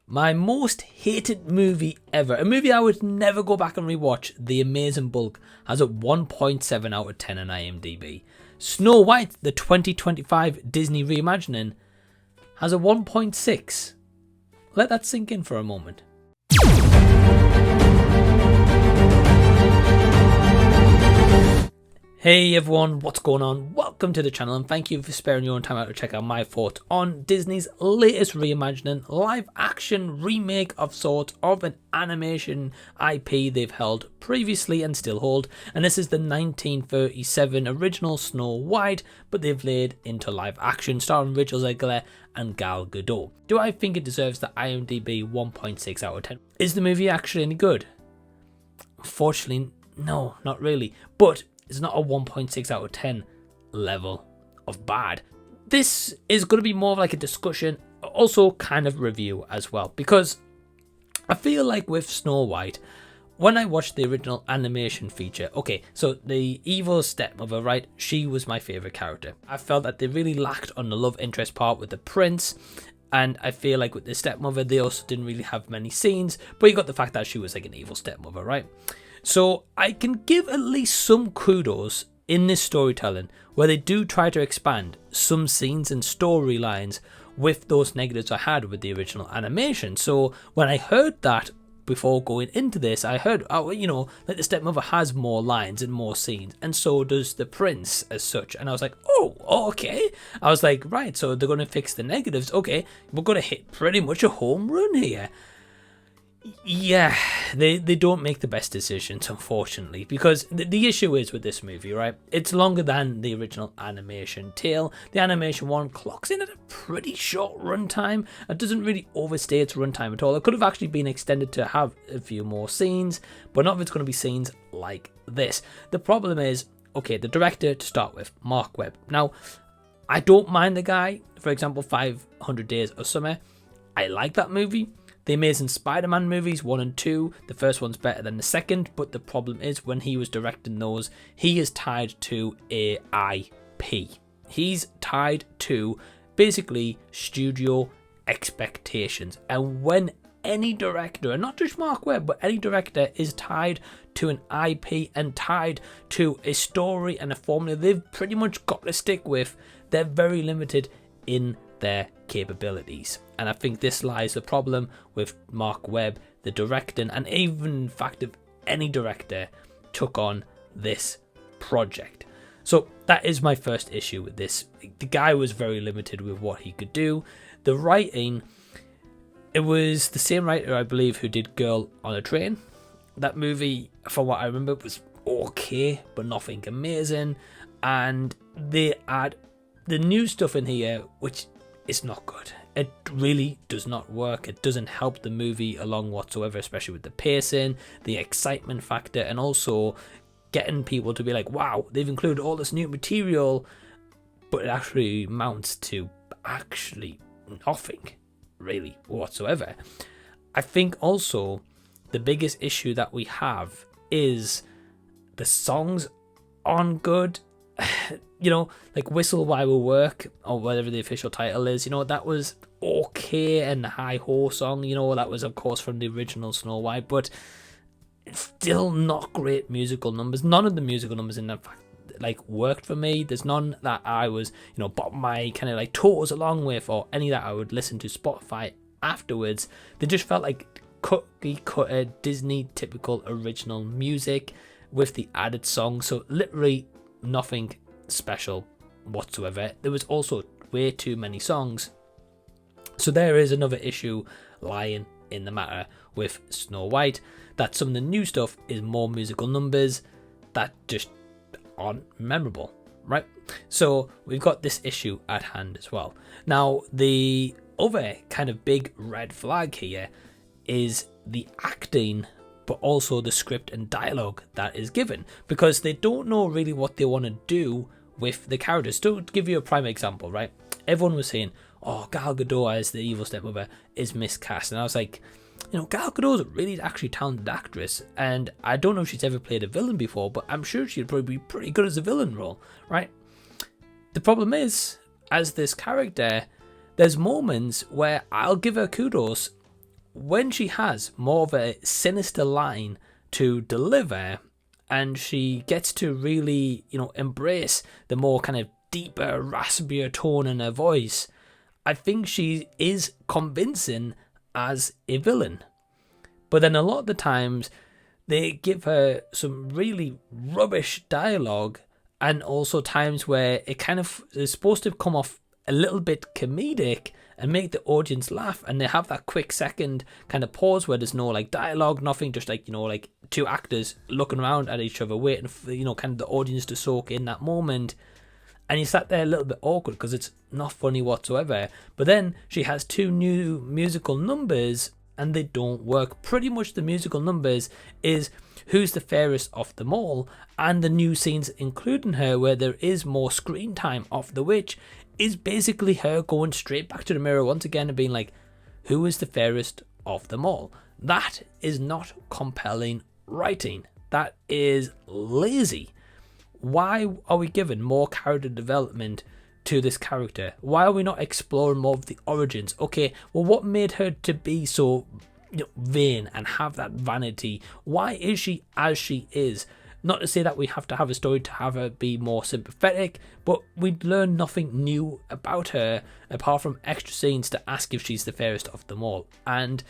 My most hated movie ever, a movie I would never go back and rewatch, The Amazing Bulk, has a 1.7 out of 10 on IMDb. Snow White, the 2025 Disney reimagining, has a 1.6. Let that sink in for a moment. Hey everyone, what's going on? Welcome to the channel and thank you for sparing your own time out to check out my thoughts on Disney's latest reimagining, live action remake of sorts of an animation IP they've held previously and still hold, and this is the 1937 original Snow White, but they've laid into live action starring Rachel Zegler and Gal Gadot. Do I think it deserves the IMDb 1.6 out of 10? Is the movie actually any good? Unfortunately, no, not really, but it's not a 1.6 out of 10 level of bad. This is going to be more of like a discussion, also kind of review as well, because I feel like with Snow White, when I watched the original animation feature, okay, so the evil stepmother, right, she was my favourite character. I felt that they really lacked on the love interest part with the prince, and I feel like with the stepmother, they also didn't really have many scenes, but you got the fact that she was like an evil stepmother, right? So I can give at least some kudos in this storytelling where they do try to expand some scenes and storylines with those negatives I had with the original animation. So when I heard that before going into this, I heard, oh, you know, that the stepmother has more lines and more scenes, and so does the prince as such. And I was like, oh, okay. I was like, right, so they're going to fix the negatives. Okay, we're going to hit pretty much a home run here. Yeah, they don't make the best decisions, unfortunately, because the issue is with this movie, right? It's longer than the original animation tale. The animation one clocks in at a pretty short runtime. It doesn't really overstay its runtime at all. It could have actually been extended to have a few more scenes, but not if it's going to be scenes like this. The problem is, okay, the director to start with, Mark Webb. Now, I don't mind the guy. For example, 500 Days of Summer. I like that movie. The Amazing Spider-Man movies, 1 and 2, the first one's better than the second, but the problem is when he was directing those, he is tied to a IP. He's tied to basically studio expectations. And when any director, and not just Mark Webb, but any director is tied to an IP and tied to a story and a formula they've pretty much got to stick with, they're very limited in their capabilities. And I think this lies the problem with Mark Webb, the directing, and even in fact if any director took on this project. So that is my first issue with this. The guy was very limited with what he could do. The writing, it was the same writer, I believe, who did Girl on a Train. That movie, from what I remember, was okay, but nothing amazing. And they add the new stuff in here, which is not good. It really does not work. It doesn't help the movie along whatsoever, especially with the pacing, the excitement factor, and also getting people to be like, wow, they've included all this new material, but it actually amounts to actually nothing really whatsoever. I think also the biggest issue that we have is the songs aren't good. You know, like Whistle While We Work, or whatever the official title is, you know, that was okay, and the High Ho song, you know, that was of course from the original Snow White, but it's still not great musical numbers. None of the musical numbers in that fact like worked for me. There's none that I was, you know, bought my kind of like tours along with, or any that I would listen to Spotify afterwards. They just felt like cookie cutter Disney typical original music with the added song, so literally nothing special whatsoever. There was also way too many songs, so there is another issue lying in the matter with Snow White, that some of the new stuff is more musical numbers that just aren't memorable, right? So we've got this issue at hand as well. Now the other kind of big red flag here is the acting, but also the script and dialogue that is given, because they don't know really what they want to do with the characters. To give you a prime example, right? Everyone was saying, oh, Gal Gadot as the evil stepmother is miscast. And I was like, you know, Gal Gadot is a really actually talented actress, and I don't know if she's ever played a villain before, but I'm sure she'd probably be pretty good as a villain role, right? The problem is, as this character, there's moments where I'll give her kudos when she has more of a sinister line to deliver, and she gets to really, embrace the more kind of deeper, raspier tone in her voice, I think she is convincing as a villain. But then a lot of the times, they give her some really rubbish dialogue, and also times where it kind of is supposed to come off a little bit comedic and make the audience laugh, and they have that quick second kind of pause where there's no like dialogue, nothing, just like, like two actors looking around at each other, waiting for, kind of the audience to soak in that moment. And you sat there a little bit awkward because it's not funny whatsoever. But then she has two new musical numbers and they don't work. Pretty much the musical numbers is Who's the Fairest of Them All, and the new scenes including her where there is more screen time of the witch is basically her going straight back to the mirror once again and being like, who is the fairest of them all? That is not compelling writing. That is lazy. Why are we given more character development to this character? Why are we not exploring more of the origins? Okay, well, what made her to be so vain and have that vanity? Why is she as she is? Not to say that we have to have a story to have her be more sympathetic, but we learn nothing new about her apart from extra scenes to ask if she's the fairest of them all. And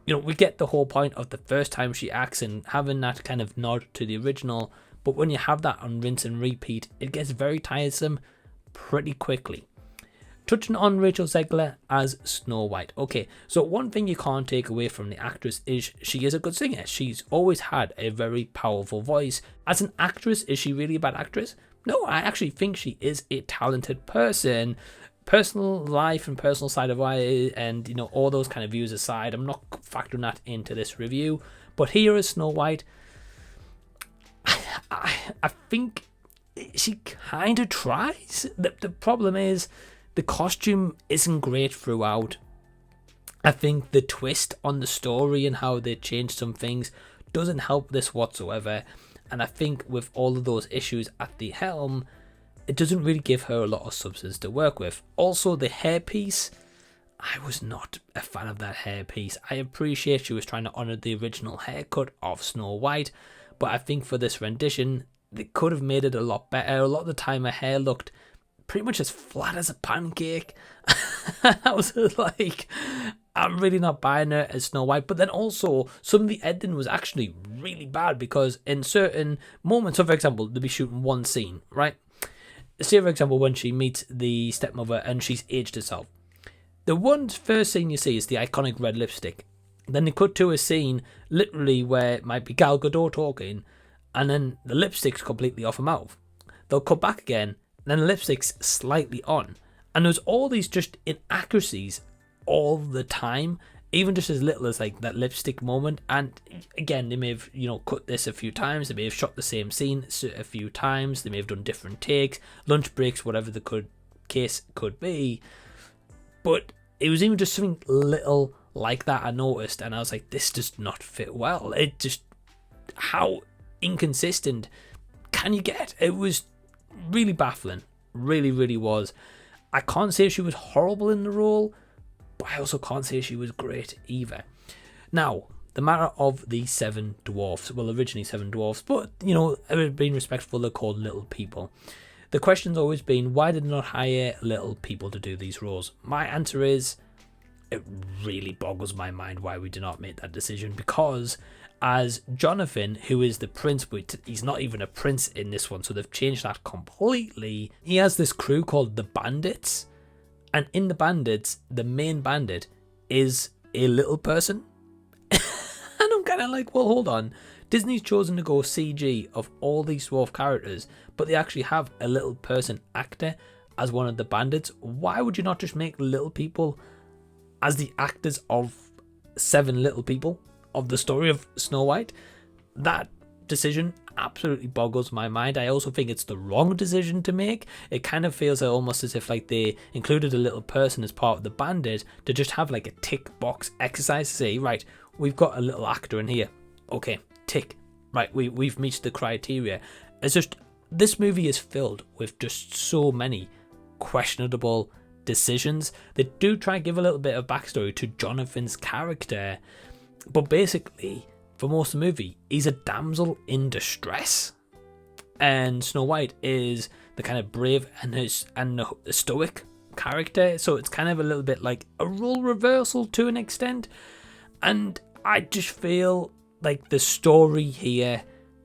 we get the whole point of the first time she acts and having that kind of nod to the original, but when you have that on rinse and repeat, it gets very tiresome pretty quickly. Touching on Rachel Zegler as Snow White. Okay, so one thing you can't take away from the actress is she is a good singer. She's always had a very powerful voice. As an actress, is she really a bad actress? No, I actually think she is a talented person. Personal life and personal side of life and, all those kind of views aside, I'm not factoring that into this review. But here is Snow White. I think she kind of tries. The problem is, the costume isn't great throughout. I think the twist on the story and how they changed some things doesn't help this whatsoever. And I think with all of those issues at the helm, it doesn't really give her a lot of substance to work with. Also, the hairpiece, I was not a fan of that hairpiece. I appreciate she was trying to honour the original haircut of Snow White, but I think for this rendition, they could have made it a lot better. A lot of the time, her hair looked pretty much as flat as a pancake. I was like, I'm really not buying her as Snow White. But then also, some of the editing was actually really bad because in certain moments, so for example, they'll be shooting one scene, right? Say for example, when she meets the stepmother and she's aged herself. The one first scene you see is the iconic red lipstick. Then they cut to a scene literally where it might be Gal Gadot talking and then the lipstick's completely off her mouth. They'll cut back again, then the lipstick's slightly on. And there's all these just inaccuracies all the time, even just as little as like that lipstick moment. And again, they may have, cut this a few times. They may have shot the same scene a few times. They may have done different takes, lunch breaks, whatever the case could be. But it was even just something little like that I noticed. And I was like, this does not fit well. It just, how inconsistent can you get? It was really baffling. Really, really was. I can't say she was horrible in the role, but I also can't say she was great either. Now, the matter of the 7 dwarfs. Well, originally 7 dwarfs, but, being respectful, they're called little people. The question's always been, why did they not hire little people to do these roles? My answer is, it really boggles my mind why we did not make that decision, because as Jonathan, who is the prince, but he's not even a prince in this one, so they've changed that completely. He has this crew called the Bandits, and in the Bandits, the main bandit is a little person. And I'm kind of like, well, hold on. Disney's chosen to go CG of all these dwarf characters, but they actually have a little person actor as one of the bandits. Why would you not just make little people as the actors of 7 little people of the story of Snow White? That decision absolutely boggles my mind. I also think it's the wrong decision to make. It kind of feels almost as if like they included a little person as part of the bandit to just have like a tick box exercise to say, right, we've got a little actor in here. Okay, tick. Right, we've reached the criteria. It's just, this movie is filled with just so many questionable decisions. They do try to give a little bit of backstory to Jonathan's character, but basically, for most of the movie, he's a damsel in distress. And Snow White is the kind of brave and the stoic character, so it's kind of a little bit like a role reversal to an extent. And I just feel like the story here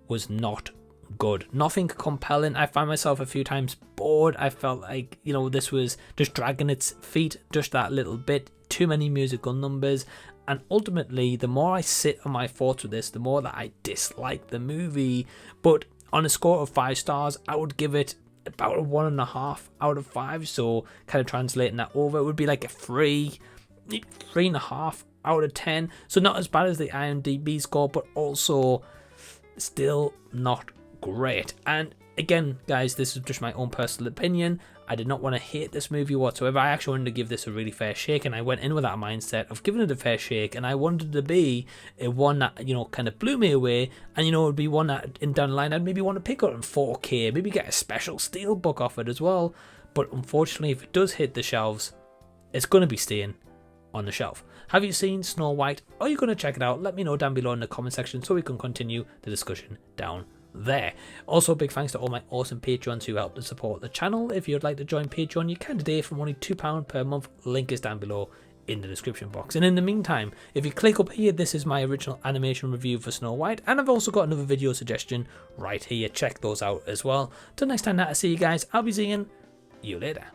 was not good. Nothing compelling. I found myself a few times bored. I felt like, you know, this was just dragging its feet just that little bit. Too many musical numbers. And ultimately, the more I sit on my thoughts with this, the more that I dislike the movie. But on a score of 5 stars, I would give it about a 1.5 out of 5. So kind of translating that over, it would be like a 3.5 out of 10. So not as bad as the IMDB score, but also still not great. And again, guys, this is just my own personal opinion. I did not want to hate this movie whatsoever. I actually wanted to give this a really fair shake, and I went in with that mindset of giving it a fair shake, and I wanted to be a one that, you know, kind of blew me away, and, you know, it would be one that in down the line I'd maybe want to pick up in 4K, maybe get a special steelbook off it as well. But unfortunately, if it does hit the shelves, it's going to be staying on the shelf. Have you seen Snow White? Are you going to check it out? Let me know down below in the comment section so we can continue the discussion down there. Also, big thanks to all my awesome Patreons who help to support the channel. If you'd like to join Patreon, you can today from only £2 per month. Link is down below in the description box. And in the meantime, if you click up here, this is my original animation review for Snow White, and I've also got another video suggestion right here. Check those out as well. Till next time that I see you guys, I'll be seeing you later.